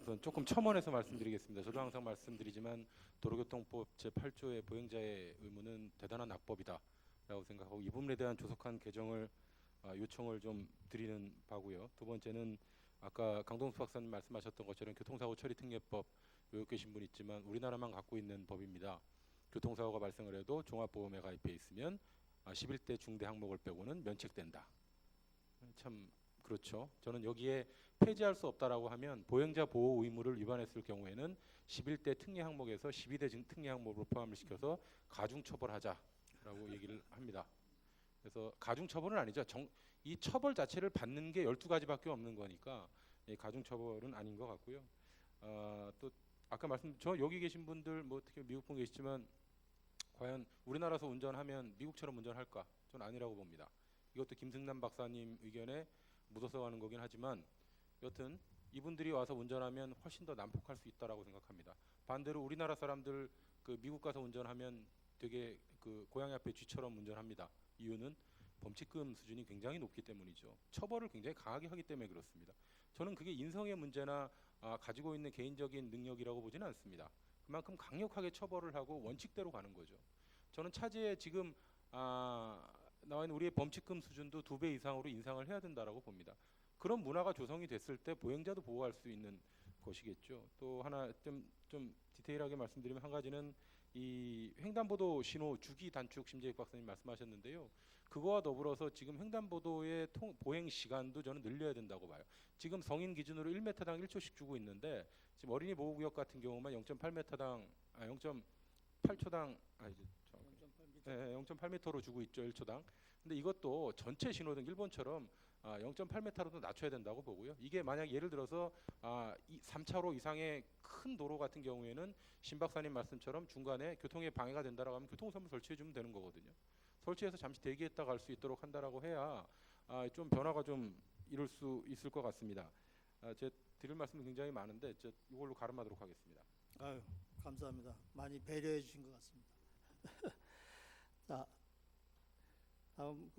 우선 조금 첨언해서 말씀드리겠습니다. 저도 항상 말씀드리지만 도로교통법 제8조의 보행자의 의무는 대단한 악법이다라고 생각하고 이 부분에 대한 조속한 개정을 요청을 좀 드리는 바고요. 두 번째는 아까 강동수 박사님 말씀하셨던 것처럼 교통사고 처리 특례법 외국 계신 분 있지만 우리나라만 갖고 있는 법입니다. 교통사고가 발생을 해도 종합보험에 가입해 있으면 11대 중대 항목을 빼고는 면책된다. 참 그렇죠. 저는 여기에 폐지할 수 없다라고 하면 보행자 보호 의무를 위반했을 경우에는 11대 특례 항목에서 12대 특례 항목으로 포함을 시켜서 가중 처벌하자라고 얘기를 합니다. 그래서 가중 처벌은 아니죠. 이 처벌 자체를 받는 게 12가지밖에 없는 거니까 가중 처벌은 아닌 것 같고요. 또 아까 저 여기 계신 분들 뭐 특히 미국 분 계시지만 과연 우리나라에서 운전하면 미국처럼 운전할까? 저는 아니라고 봅니다. 이것도 김승남 박사님 의견에 묻어서 가는 거긴 하지만 여튼 이분들이 와서 운전하면 훨씬 더 난폭할 수 있다라고 생각합니다. 반대로 우리나라 사람들 그 미국 가서 운전하면 되게 그 고양이 앞에 쥐처럼 운전합니다. 이유는 범칙금 수준이 굉장히 높기 때문이죠. 처벌을 굉장히 강하게 하기 때문에 그렇습니다. 저는 그게 인성의 문제나 가지고 있는 개인적인 능력이라고 보지는 않습니다. 그만큼 강력하게 처벌을 하고 원칙대로 가는 거죠. 저는 차제에 지금 나와 있는 우리의 범칙금 수준도 2배 이상으로 인상을 해야 된다라고 봅니다. 그런 문화가 조성이 됐을 때 보행자도 보호할 수 있는 것이겠죠. 또 하나 좀 디테일하게 말씀드리면 한 가지는 이 횡단보도 신호 주기 단축 심재익 박사님 말씀하셨는데요. 그거와 더불어서 지금 횡단보도의 보행 시간도 저는 늘려야 된다고 봐요. 지금 성인 기준으로 1m당 1초씩 주고 있는데 지금 어린이 보호구역 같은 경우만 0.8m당 0.8초당 0.8m로 주고 있죠. 1초당. 근데 이것도 전체 신호등 일본처럼 0.8m로도 낮춰야 된다고 보고요. 이게 만약 예를 들어서 3차로 이상의 큰 도로 같은 경우에는 신 박사님 말씀처럼 중간에 교통에 방해가 된다라고 하면 교통선을 설치해 주면 되는 거거든요. 설치해서 잠시 대기했다 갈 수 있도록 한다라고 해야 좀 변화가 좀 이룰 수 있을 것 같습니다. 제 드릴 말씀은 굉장히 많은데 이걸로 가름하도록 하겠습니다. 아유, 감사합니다. 많이 배려해 주신 것 같습니다. 자, 다음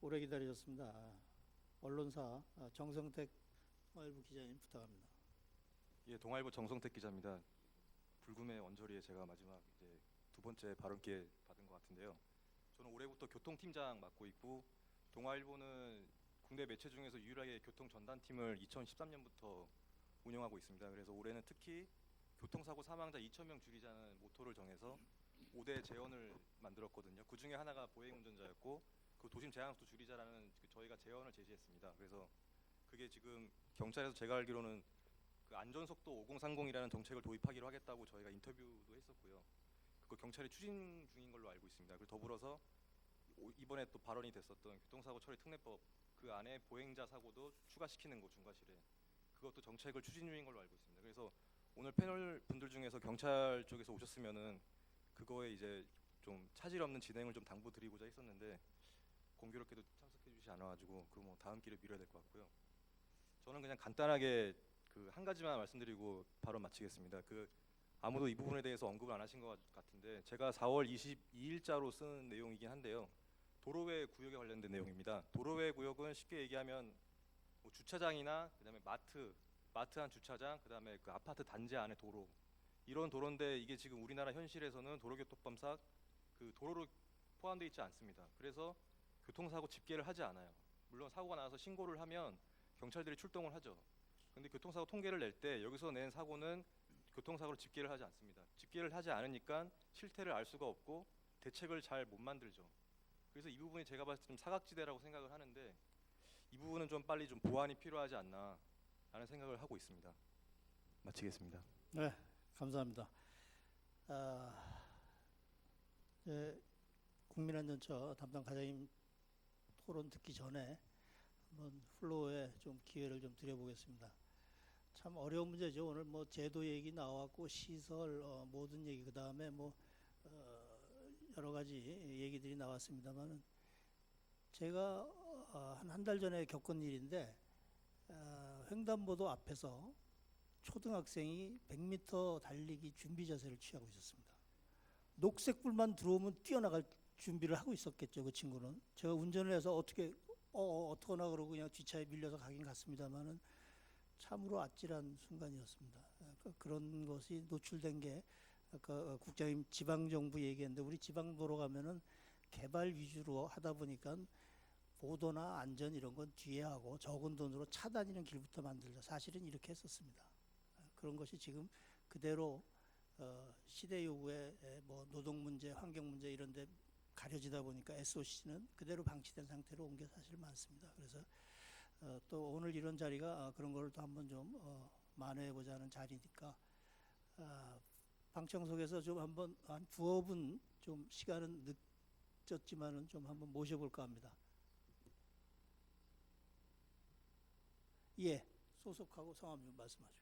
오래 기다리셨습니다. 언론사 정성택 동아일보 기자님 부탁합니다. 예, 동아일보 정성택 기자입니다. 불금의 언저리에 제가 마지막 이제 2번째 발언 기회 받은 것 같은데요. 저는 올해부터 교통팀장 맡고 있고 동아일보는 국내 매체 중에서 유일하게 교통 전담팀을 2013년부터 운영하고 있습니다. 그래서 올해는 특히 교통사고 사망자 2,000명 줄이자는 모토를 정해서 5대 제언을 만들었거든요. 그 중에 하나가 보행 운전자였고 그 도심 제한속도 줄이자라는 저희가 제언을 제시했습니다. 그래서 그게 지금 경찰에서 제가 알기로는 그 안전속도 5030이라는 정책을 도입하기로 하겠다고 저희가 인터뷰도 했었고요. 그거 경찰이 추진 중인 걸로 알고 있습니다. 그리고 더불어서 이번에 또 발언이 됐었던 교통사고 처리 특례법 그 안에 보행자 사고도 추가시키는 거 중과실에 그것도 정책을 추진 중인 걸로 알고 있습니다. 그래서 오늘 패널 분들 중에서 경찰 쪽에서 오셨으면은 그거에 이제 좀 차질 없는 진행을 좀 당부드리고자 했었는데 공교롭게도 참석해 주시지 않아가지고 그 뭐 다음 길에 미뤄야 될 것 같고요. 저는 그냥 간단하게 그 한 가지만 말씀드리고 바로 마치겠습니다. 아무도 이 부분에 대해서 언급을 안 하신 것 같은데 제가 4월 22일자로 쓴 내용이긴 한데요. 도로외 구역에 관련된 내용입니다. 도로외 구역은 쉽게 얘기하면 뭐 주차장이나 그다음에 마트 한 주차장, 그다음에 그 아파트 단지 안의 도로 이런 도로인데 이게 지금 우리나라 현실에서는 도로교통법상 그 도로로 포함되어 있지 않습니다. 그래서 교통사고 집계를 하지 않아요. 물론 사고가 나서 신고를 하면 경찰들이 출동을 하죠. 근데 교통사고 통계를 낼 때 여기서 낸 사고는 교통사고로 집계를 하지 않습니다. 집계를 하지 않으니까 실태를 알 수가 없고 대책을 잘 못 만들죠. 그래서 이 부분이 제가 봤을 때 좀 사각지대라고 생각을 하는데 이 부분은 좀 빨리 좀 보완이 필요하지 않나 라는 생각을 하고 있습니다. 마치겠습니다. 네, 감사합니다. 아, 국민안전처 담당 과장님 토론 듣기 전에 한번 플로어에 좀 기회를 좀 드려보겠습니다. 참 어려운 문제죠. 오늘 뭐 제도 얘기 나왔고 시설 모든 얘기 그 다음에 뭐 여러 가지 얘기들이 나왔습니다만은 제가 한 달 전에 겪은 일인데 횡단보도 앞에서 초등학생이 100m 달리기 준비 자세를 취하고 있었습니다. 녹색불만 들어오면 뛰어나갈 준비를 하고 있었겠죠. 그 친구는. 제가 운전을 해서 어떡하나 그러고 그냥 뒷차에 밀려서 가긴 갔습니다만은 참으로 아찔한 순간이었습니다. 그런 것이 노출된 게 아까 국장님 지방정부 얘기했는데 우리 지방도로 가면은 개발 위주로 하다 보니까 보도나 안전 이런 건 뒤에 하고 적은 돈으로 차 다니는 길부터 만들자. 사실은 이렇게 했었습니다. 그런 것이 지금 그대로 시대 요구에 뭐 노동 문제, 환경 문제 이런 데 가려지다 보니까 SOC는 그대로 방치된 상태로 온 게 사실 많습니다. 그래서 또 오늘 이런 자리가 그런 걸 또 한번 좀 만회해 보자는 자리니까 방청석에서 좀 한번 한 두어 분 좀 시간은 늦었지만은 좀 한번 모셔볼까 합니다. 예, 소속하고 성함 좀 말씀하시고.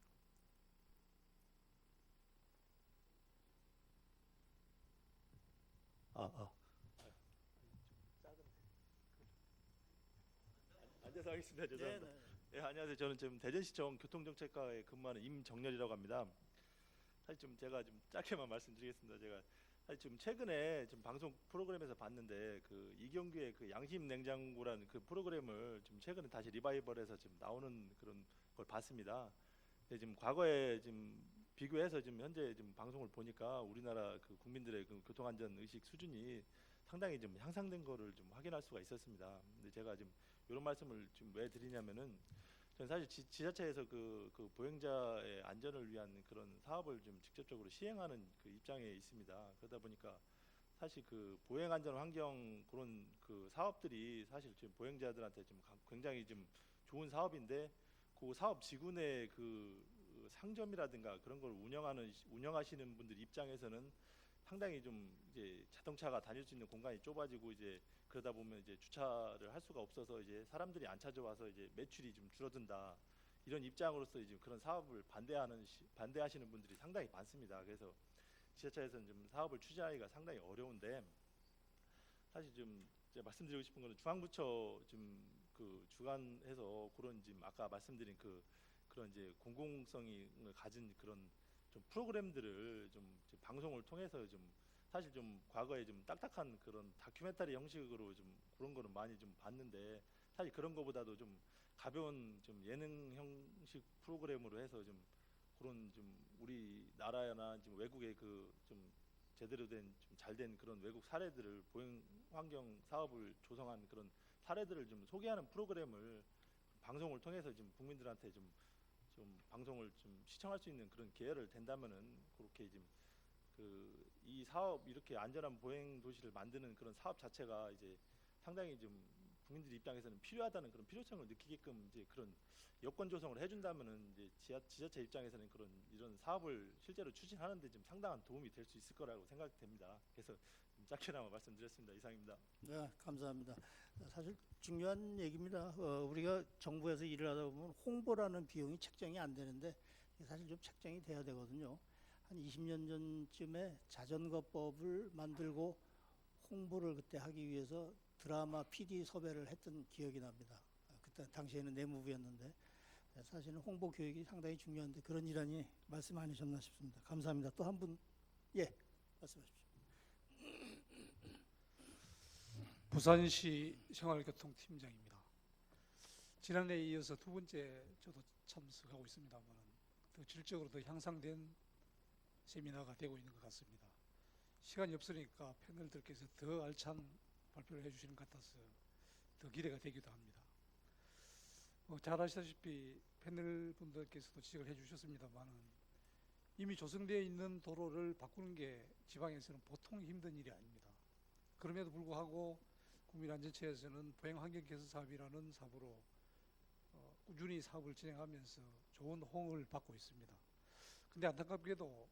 앉아서 하겠습니다. 죄송합니다. 네. 예, 안녕하세요. 저는 지금 대전시청 교통정책과에 근무하는 임정렬이라고 합니다. 사실 좀 제가 좀 짧게만 말씀드리겠습니다. 제가 사실 좀 최근에 좀 방송 프로그램에서 봤는데 그 이경규의 그 양심 냉장고라는 그 프로그램을 좀 최근에 다시 리바이벌해서 지금 나오는 그런 걸 봤습니다. 근데 지금 과거에 지금 비교해서 지금 현재 지금 방송을 보니까 우리나라 그 국민들의 그 교통안전 의식 수준이 상당히 좀 향상된 거를 좀 확인할 수가 있었습니다. 근데 제가 지금 이런 말씀을 좀 왜 드리냐면은 저는 사실 지자체에서 그 보행자의 안전을 위한 그런 사업을 좀 직접적으로 시행하는 그 입장에 있습니다. 그러다 보니까 사실 그 보행 안전 환경 그런 그 사업들이 사실 지금 보행자들한테 좀 굉장히 좀 좋은 사업인데 그 사업 지구내 그 상점이라든가 그런 걸 운영하시는 분들 입장에서는 상당히 좀 이제 자동차가 다닐 수 있는 공간이 좁아지고 이제 그러다 보면 이제 주차를 할 수가 없어서 이제 사람들이 안 찾아와서 이제 매출이 좀 줄어든다 이런 입장으로서 이제 그런 사업을 반대하시는 분들이 상당히 많습니다. 그래서 지자체에서는 좀 사업을 추진하기가 상당히 어려운데 사실 좀 제가 말씀드리고 싶은 거는 중앙부처 좀 그 주관해서 그런 지금 아까 말씀드린 그런 이제 공공성이 가진 그런 좀 프로그램들을 좀 방송을 통해서 좀 사실 좀 과거에 좀 딱딱한 그런 다큐멘터리 형식으로 좀 그런 거는 많이 좀 봤는데 사실 그런 거보다도 좀 가벼운 좀 예능 형식 프로그램으로 해서 좀 그런 좀 우리나라나 지금 외국의 그 좀 제대로 된 좀 잘된 그런 외국 사례들을 보행 환경 사업을 조성한 그런 사례들을 좀 소개하는 프로그램을 방송을 통해서 좀 국민들한테 좀 방송을 좀 시청할 수 있는 그런 기회를 된다면은 그렇게 지금 이 사업 이렇게 안전한 보행 도시를 만드는 그런 사업 자체가 이제 상당히 좀 국민들 입장에서는 필요하다는 그런 필요성을 느끼게끔 이제 그런 여건 조성을 해준다면은 이제 지자체 입장에서는 이런 사업을 실제로 추진하는데 좀 상당한 도움이 될 수 있을 거라고 생각됩니다. 그래서 좀 짧게나마 말씀드렸습니다. 이상입니다. 네, 감사합니다. 사실 중요한 얘기입니다. 우리가 정부에서 일을 하다 보면 홍보라는 비용이 책정이 안 되는데 사실 좀 책정이 돼야 되거든요. 한 20년 전쯤에 자전거법을 만들고 홍보를 그때 하기 위해서 드라마 PD 섭외를 했던 기억이 납니다. 그때 당시에는 내무부였는데 사실은 홍보 교육이 상당히 중요한데 그런 일환이 말씀 안 하셨나 싶습니다. 감사합니다. 또 한 분, 예, 말씀하십시오. 부산시 생활교통팀장입니다. 지난해에 이어서 두 번째 저도 참석하고 있습니다만 더 질적으로 더 향상된 세미나가 되고 있는 것 같습니다. 시간이 없으니까 패널들께서 더 알찬 발표를 해주시는 것 같아서 더 기대가 되기도 합니다. 잘 아시다시피 패널 분들께서도 지적을 해주셨습니다만 이미 조성되어 있는 도로를 바꾸는 게 지방에서는 보통 힘든 일이 아닙니다. 그럼에도 불구하고 국민안전처에서는 보행환경 개선 사업이라는 사업으로 꾸준히 사업을 진행하면서 좋은 호응을 받고 있습니다. 근데 안타깝게도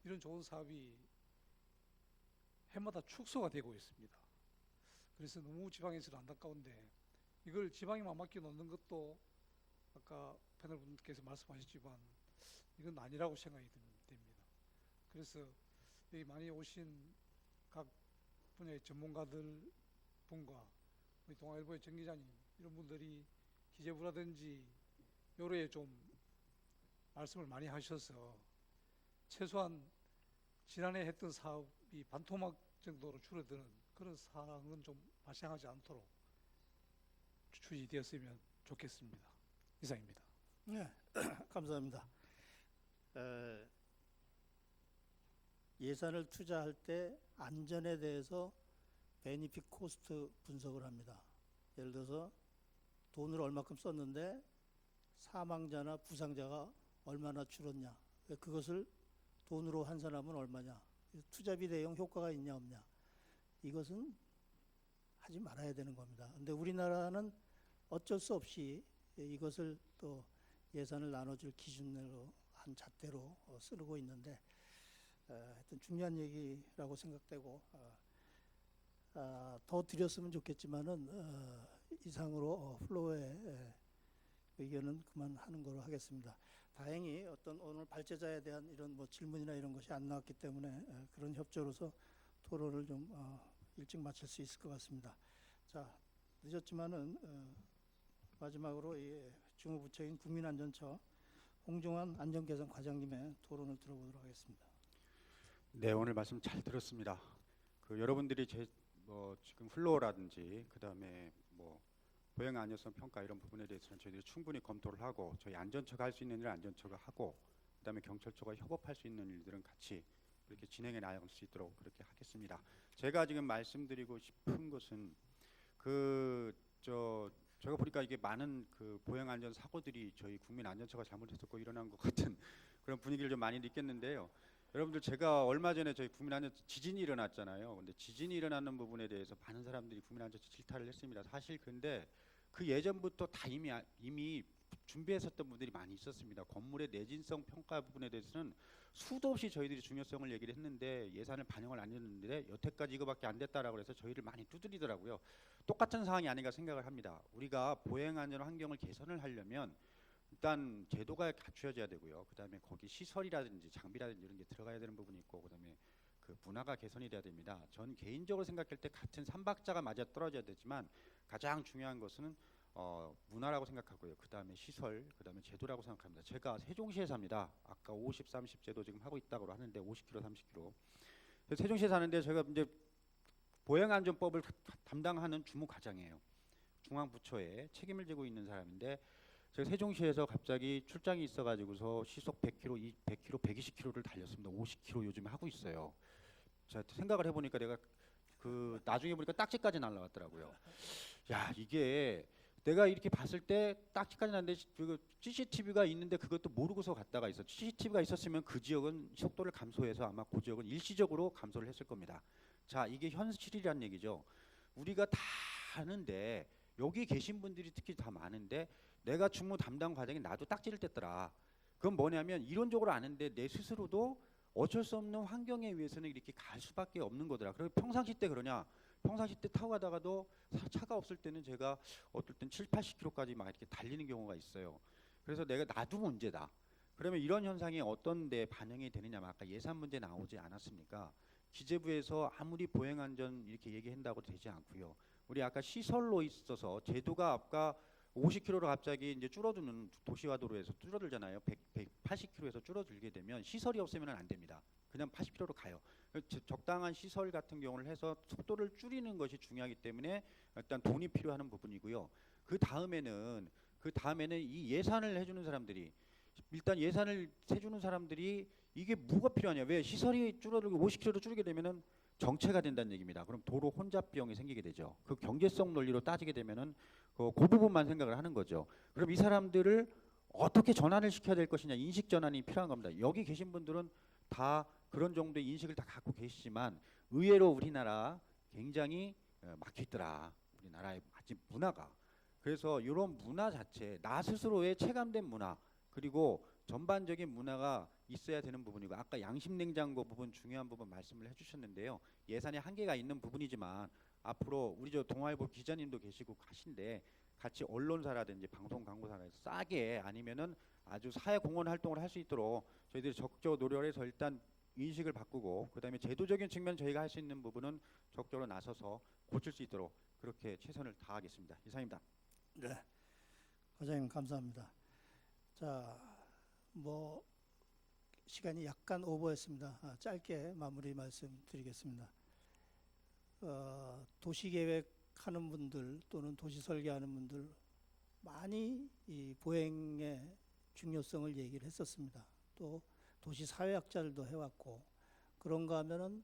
이런 좋은 사업이 해마다 축소가 되고 있습니다. 그래서 너무 지방에서도 안타까운데 이걸 지방에만 맡겨 놓는 것도 아까 패널분께서 말씀하셨지만 이건 아니라고 생각이 됩니다. 그래서 여기 많이 오신 각 분야의 전문가들 분과 우리 동아일보의 정 기자님 이런 분들이 기재부라든지 요로에 좀 말씀을 많이 하셔서 최소한 지난해 했던 사업이 반토막 정도로 줄어드는 그런 상황은 좀 발생하지 않도록 추진되었으면 좋겠습니다. 이상입니다. 네, 감사합니다. 예산을 투자할 때 안전에 대해서 베니핏 코스트 분석을 합니다. 예를 들어서 돈을 얼마큼 썼는데 사망자나 부상자가 얼마나 줄었냐, 그것을 돈으로 환산하면 얼마냐, 투자비 대용 효과가 있냐 없냐, 이것은 하지 말아야 되는 겁니다. 근데 우리나라는 어쩔 수 없이 이것을 또 예산을 나눠줄 기준으로 한 잣대로 쓰고 있는데 하여튼 중요한 얘기라고 생각되고 더 드렸으면 좋겠지만은 이상으로 플로어의 의견은 그만하는 걸로 하겠습니다. 다행히 어떤 오늘 발제자에 대한 이런 뭐 질문이나 이런 것이 안 나왔기 때문에 그런 협조로서 토론을 좀 일찍 마칠 수 있을 것 같습니다. 자, 늦었지만은 마지막으로 이 주무부처인 국민안전처 홍종환 안전개선 과장님의 토론을 들어보도록 하겠습니다. 네, 오늘 말씀 잘 들었습니다. 여러분들이 지금 플로어라든지 그다음에 뭐 보행 안전성 평가 이런 부분에 대해서는 저희들이 충분히 검토를 하고 저희 안전처가 할 수 있는 일을 안전처가 하고 그다음에 경찰처가 협업할 수 있는 일들은 같이 이렇게 진행해 나갈 수 있도록 그렇게 하겠습니다. 제가 지금 말씀드리고 싶은 것은 제가 보니까 이게 많은 보행 안전 사고들이 저희 국민 안전처가 잘못했었고 일어난 것 같은 그런 분위기를 좀 많이 느꼈는데요. 여러분들 제가 얼마 전에 저희 국민안전 지진이 일어났잖아요. 근데 지진이 일어나는 부분에 대해서 많은 사람들이 국민안전처 질타를 했습니다. 사실 근데 그 예전부터 다 이미 준비했었던 분들이 많이 있었습니다. 건물의 내진성 평가 부분에 대해서는 수도 없이 저희들이 중요성을 얘기를 했는데 예산을 반영을 안 했는데 여태까지 이거밖에 안 됐다라고 해서 저희를 많이 두드리더라고요. 똑같은 상황이 아닌가 생각을 합니다. 우리가 보행안전 환경을 개선을 하려면 일단 제도가 갖추어져야 되고요. 그다음에 거기 시설이라든지 장비라든지 이런 게 들어가야 되는 부분이 있고 그다음에 문화가 개선이 돼야 됩니다. 전 개인적으로 생각할 때 같은 삼박자가 맞아 떨어져야 되지만 가장 중요한 것은 문화라고 생각하고요. 그다음에 시설, 그다음에 제도라고 생각합니다. 제가 세종시에 삽니다. 아까 50-30 제도 지금 하고 있다고 하는데 50km, 30km. 세종시에 사는데 제가 이제 보행안전법을 담당하는 주무과장이에요. 중앙부처에 책임을 지고 있는 사람인데 제가 세종시에서 갑자기 출장이 있어가지고서 시속 100km, 100km, 120km를 달렸습니다. 50km 요즘에 하고 있어요. 제가 생각을 해보니까 내가 나중에 보니까 딱지까지 날라갔더라고요. 야, 이게 내가 이렇게 봤을 때 딱지까지 났는데 CCTV가 있는데 그것도 모르고서 갔다가 있어. CCTV가 있었으면 그 지역은 속도를 감소해서 아마 그 지역은 일시적으로 감소를 했을 겁니다. 자, 이게 현실이란 얘기죠. 우리가 다 아는데 여기 계신 분들이 특히 다 많은데 내가 주무 담당 과장이 나도 딱지를 뗐더라. 그건 뭐냐면 이론적으로 아는데 내 스스로도 어쩔 수 없는 환경에 의해서는 이렇게 갈 수밖에 없는 거더라. 그리고 평상시 때 그러냐? 평상시 때 타고 가다가도 차가 없을 때는 제가 어떨 땐 70-80km까지 막 이렇게 달리는 경우가 있어요. 그래서 나도 문제다. 그러면 이런 현상이 어떤 데 반영이 되느냐? 아까 예산 문제 나오지 않았습니까? 기재부에서 아무리 보행안전 이렇게 얘기한다고 되지 않고요. 우리 아까 시설로 있어서 제도가 아까 50km로 갑자기 이제 줄어드는 도시화 도로에서 줄어들잖아요. 180km에서 줄어들게 되면 시설이 없으면 안 됩니다. 그냥 80km로 가요. 적당한 시설 같은 경우를 해서 속도를 줄이는 것이 중요하기 때문에 일단 돈이 필요한 부분이고요. 그 다음에는 이 예산을 해주는 사람들이 일단 예산을 세주는 사람들이 이게 뭐가 필요하냐? 왜 시설이 줄어들고 50km 줄게 되면은 정체가 된다는 얘기입니다. 그럼 도로 혼잡 비용이 생기게 되죠. 그 경제성 논리로 따지게 되면은 그 부분만 생각을 하는 거죠. 그럼 이 사람들을 어떻게 전환을 시켜야 될 것이냐, 인식 전환이 필요한 겁니다. 여기 계신 분들은 다 그런 정도의 인식을 다 갖고 계시지만 의외로 우리나라 굉장히 막혀 있더라. 우리나라의 마치 문화가. 그래서 이런 문화 자체, 나 스스로의 체감된 문화, 그리고 전반적인 문화가 있어야 되는 부분이고, 아까 양심냉장고 부분 중요한 부분 말씀을 해주셨는데요. 예산이 한계가 있는 부분이지만 앞으로 우리 저 동아일보 기자님도 계시고 가신데 같이 언론사라든지 방송 광고사라든지 싸게 아니면은 아주 사회 공헌 활동을 할 수 있도록 저희들이 적극적으로 노력을 해서 일단 인식을 바꾸고, 그다음에 제도적인 측면 저희가 할 수 있는 부분은 적극적으로 나서서 고칠 수 있도록 그렇게 최선을 다하겠습니다. 이상입니다. 네, 과장님 감사합니다. 자, 뭐 시간이 약간 오버했습니다. 짧게 마무리 말씀드리겠습니다. 도시계획하는 분들 또는 도시 설계하는 분들 많이 이 보행의 중요성을 얘기를 했었습니다. 또 도시 사회학자들도 해왔고, 그런가 하면은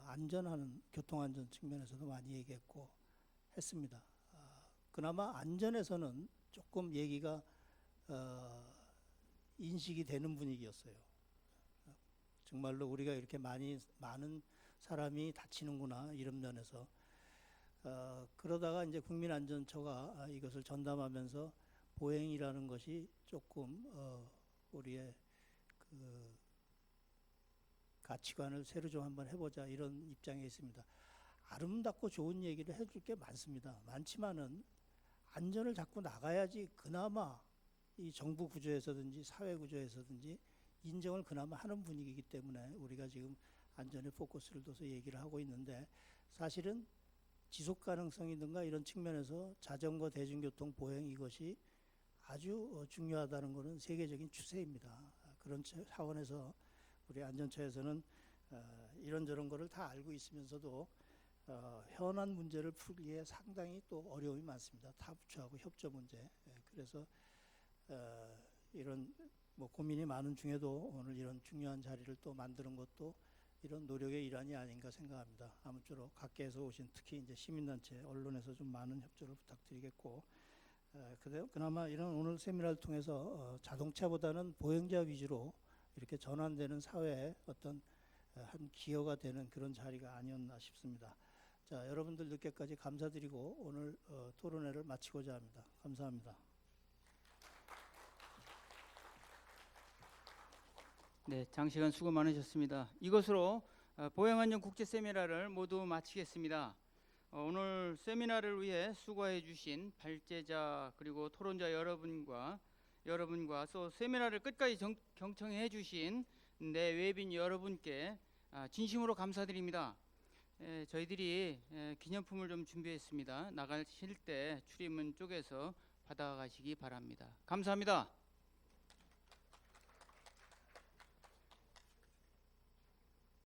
안전하는 교통안전 측면에서도 많이 얘기했고 했습니다. 그나마 안전에서는 조금 얘기가 인식이 되는 분위기였어요. 정말로 우리가 이렇게 많은 사람이 다치는구나, 이런 면에서. 그러다가 이제 국민안전처가 이것을 전담하면서 보행이라는 것이 조금 우리의 그 가치관을 새로 좀 한번 해보자, 이런 입장에 있습니다. 아름답고 좋은 얘기를 해줄 게 많습니다. 많지만은 안전을 잡고 나가야지 그나마 이 정부 구조에서든지 사회 구조에서든지 인정을 그나마 하는 분위기이기 때문에 우리가 지금 안전에 포커스를 둬서 얘기를 하고 있는데, 사실은 지속 가능성이든가 이런 측면에서 자전거, 대중교통, 보행 이것이 아주 중요하다는 것은 세계적인 추세입니다. 그런 차원에서 우리 안전처에서는 이런저런 거를 다 알고 있으면서도 현안 문제를 풀기에 상당히 또 어려움이 많습니다. 타 부처하고 협조 문제. 그래서 이런 뭐 고민이 많은 중에도 오늘 이런 중요한 자리를 또 만드는 것도 이런 노력의 일환이 아닌가 생각합니다. 아무쪼록 각계에서 오신 특히 이제 시민단체, 언론에서 좀 많은 협조를 부탁드리겠고, 그나마 이런 오늘 세미나를 통해서 자동차보다는 보행자 위주로 이렇게 전환되는 사회의 어떤 한 기여가 되는 그런 자리가 아니었나 싶습니다. 자, 여러분들 늦게까지 감사드리고 오늘 토론회를 마치고자 합니다. 감사합니다. 네, 장시간 수고 많으셨습니다. 이것으로 보행안전 국제 세미나를 모두 마치겠습니다. 오늘 세미나를 위해 수고해 주신 발제자 그리고 토론자 여러분과 또 세미나를 끝까지 경청해 주신 내 외빈 여러분께 진심으로 감사드립니다. 저희들이 기념품을 좀 준비했습니다. 나가실 때 출입문 쪽에서 받아가시기 바랍니다. 감사합니다.